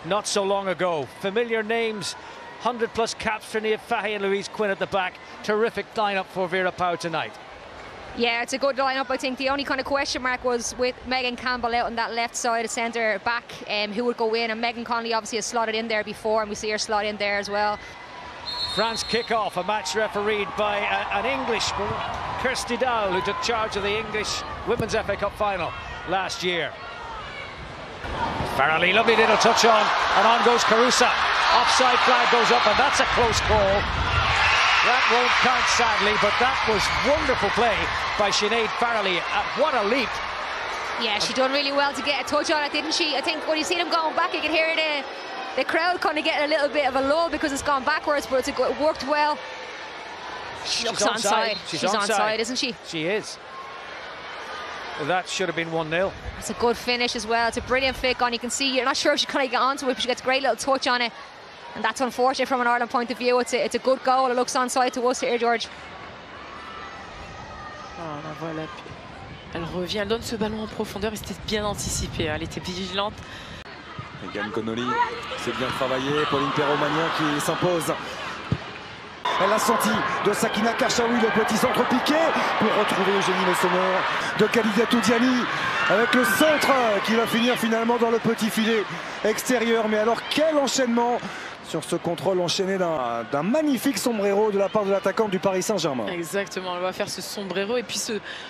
not so long ago. Familiar names, 100-plus caps for Niamh Fahey and Louise Quinn at the back. Terrific lineup for Vera Pauw tonight. Yeah, it's a good lineup. I think the only kind of question mark was with Megan Campbell out on that left side of centre back, who would go in, and Megan Connolly obviously has slotted in there before, and we see her slot in there as well. France kick-off, a match refereed by an Englishman, Kirsty Dowell, who took charge of the English Women's FA Cup final last year. Farrelly, lovely little touch and on goes Carusa. Offside flag goes up, and that's a close call. That won't count, sadly, but that was wonderful play by Sinead Farrelly. What a leap. Yeah, she done really well to get a touch on it, didn't she? I think when you see them going back, you can hear the crowd kind of getting a little bit of a lull because it's gone backwards, but it worked well. She looks onside. She's onside, isn't she? She is. That should have been 1-0. It's a good finish as well. It's a brilliant flick on. You can see, you're not sure if she kind of get onto it, but she gets a great little touch on it. And that's unfortunate from an Ireland point of view. It's a good goal. It looks onside to us here, George. Voilà, voilà. Elle revient, elle donne ce ballon en profondeur et c'était bien anticipé. Elle était vigilante. Megan Connolly, c'est bien travaillé. Pauline Perromagnan qui s'impose. Elle a senti de Sakina Karchaoui le petit centre piqué pour retrouver Eugénie Le Sommer de Khadijatou Diani avec le centre qui va finir finalement dans le petit filet extérieur. Mais alors quel enchaînement sur ce contrôle enchaîné d'un magnifique sombrero de la part de l'attaquante du Paris Saint-Germain. Exactement, elle va faire ce sombrero et puis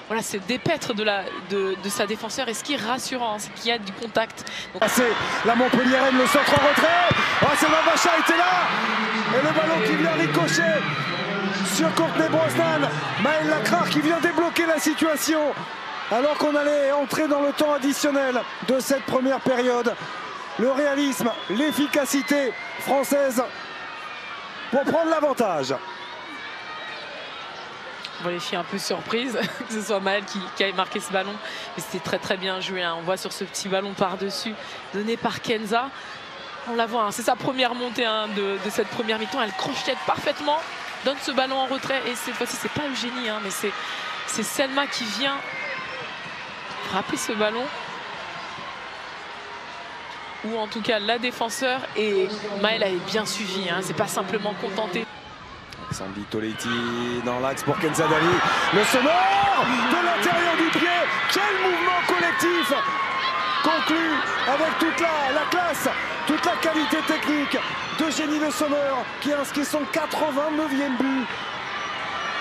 voilà, se dépaître de sa défenseur. Et ce qui est rassurant, c'est qu'il y a du contact. C'est la Montpelliéraine, le centre en retrait. Oh, Selma Bacha était là. Et le ballon qui vient ricocher sur Courtney Brosnan. Maëlle Lacrar qui vient débloquer la situation alors qu'on allait entrer dans le temps additionnel de cette première période. Le réalisme, l'efficacité française pour prendre l'avantage. Bon, les filles un peu surprises que ce soit Maëlle qui ait marqué ce ballon. Mais c'était très bien joué. Hein. On voit sur ce petit ballon par-dessus donné par Kenza. On la voit, hein. C'est sa première montée de cette première mi-temps. Elle crochette parfaitement, donne ce ballon en retrait. Et cette fois-ci, c'est pas Eugénie, hein, mais c'est Selma qui vient frapper ce ballon. Ou en tout cas la défenseur, et Maëlle avait bien suivi, hein, c'est pas simplement contenté. Sandy Toletti dans l'axe pour Kenza Dali, le sonore de l'intérieur du pied, quel mouvement collectif conclu avec toute la classe, toute la qualité technique d'Eugénie Le Sommer qui a inscrit son 89e but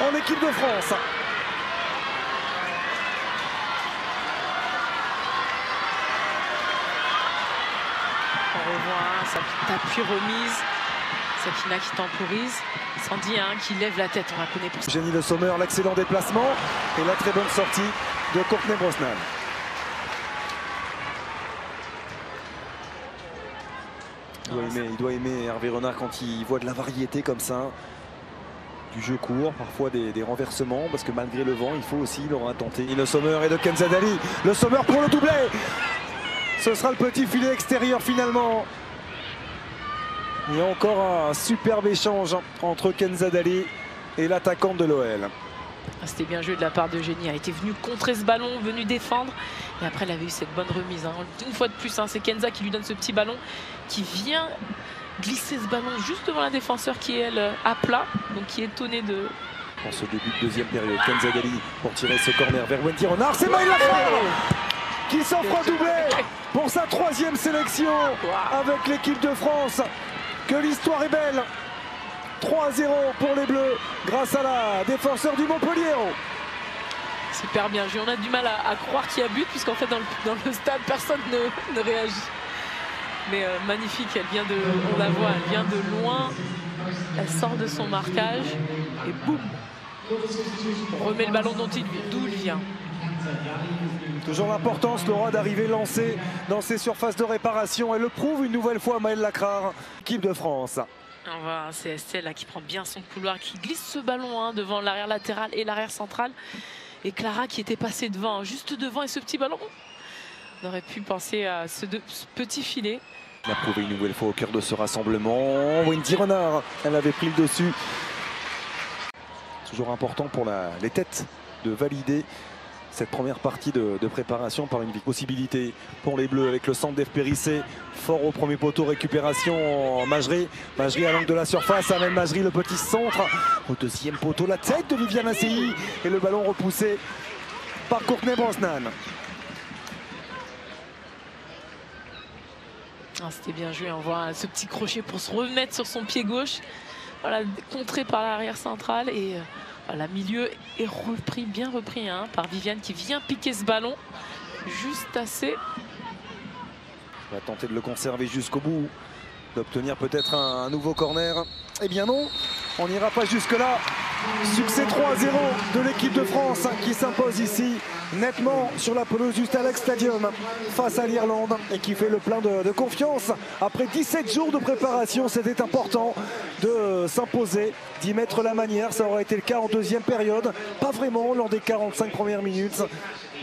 en équipe de France. On revoit sa appui remise, Sakina qui temporise, Sandy qui lève la tête, on la connaît pour ça. Eugénie Le Sommer, l'excellent déplacement et la très bonne sortie de Courtney Brosnan. Il doit aimer Hervé Renard quand il voit de la variété comme ça, du jeu court, parfois des renversements, parce que malgré le vent, il faut aussi leur tenter. Le Sommer et de Kenza Dali, Le Sommer pour le doublé. Ce sera le petit filet extérieur finalement. Il y a encore un superbe échange entre Kenza Dali et l'attaquante de l'OL. C'était bien joué de la part d'Eugénie. Elle était venue contrer ce ballon, venue défendre. Et après, elle avait eu cette bonne remise. Hein. Une fois de plus, c'est Kenza qui lui donne ce petit ballon, qui vient glisser ce ballon juste devant la défenseur qui est, elle, à plat. Donc qui est étonnée de... En ce début de deuxième période, Kenza Dali pour tirer ce corner vers Wendy Renard. C'est Maëlle Lacrar qui s'offre un doublé pour sa 3e sélection avec l'équipe de France. Que l'histoire est belle. 3-0 pour les Bleus grâce à la défenseur du Montpellier. Super bien joué. On a du mal à croire qu'il y a but puisqu'en fait dans le stade personne ne réagit. Mais magnifique, on la voit, elle vient de loin. Elle sort de son marquage et boum, on remet le ballon d'où il vient. Toujours l'importance, Laura, d'arriver lancée dans ses surfaces de réparation. Elle le prouve une nouvelle fois, Maëlle Lacrar, équipe de France. On voit, c'est Estelle là, qui prend bien son couloir, qui glisse ce ballon devant l'arrière latéral et l'arrière central. Et Clara qui était passée devant, juste devant, et ce petit ballon, on aurait pu penser à ce petit filet. Elle a prouvé une nouvelle fois au cœur de ce rassemblement. Wendy Renard, elle avait pris le dessus. Toujours important pour les têtes de valider cette première partie de préparation par une possibilité pour les Bleus avec le centre d'Ef Périssé. Fort au premier poteau, récupération en Majri. Majri à l'angle de la surface, amène Majri le petit centre. Au deuxième poteau, la tête de Viviane Asseyi et le ballon repoussé par Courtney Brosnan. Ah, c'était bien joué, on voit ce petit crochet pour se remettre sur son pied gauche. Voilà, contré par l'arrière centrale et voilà, milieu est repris, bien repris hein, par Viviane qui vient piquer ce ballon juste assez. On va tenter de le conserver jusqu'au bout, d'obtenir peut-être un nouveau corner. Eh bien non, on n'ira pas jusque-là. Succès 3-0 de l'équipe de France qui s'impose ici nettement sur la pelouse du Alex Stadium face à l'Irlande et qui fait le plein de confiance. Après 17 jours de préparation, c'était important de s'imposer, d'y mettre la manière. Ça aurait été le cas en deuxième période, pas vraiment lors des 45 premières minutes.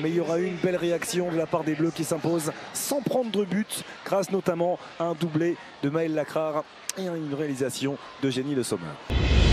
Mais il y aura eu une belle réaction de la part des Bleus qui s'imposent sans prendre de but, grâce notamment à un doublé de Maëlle Lacrare et à une réalisation d'Eugénie Le Sommer.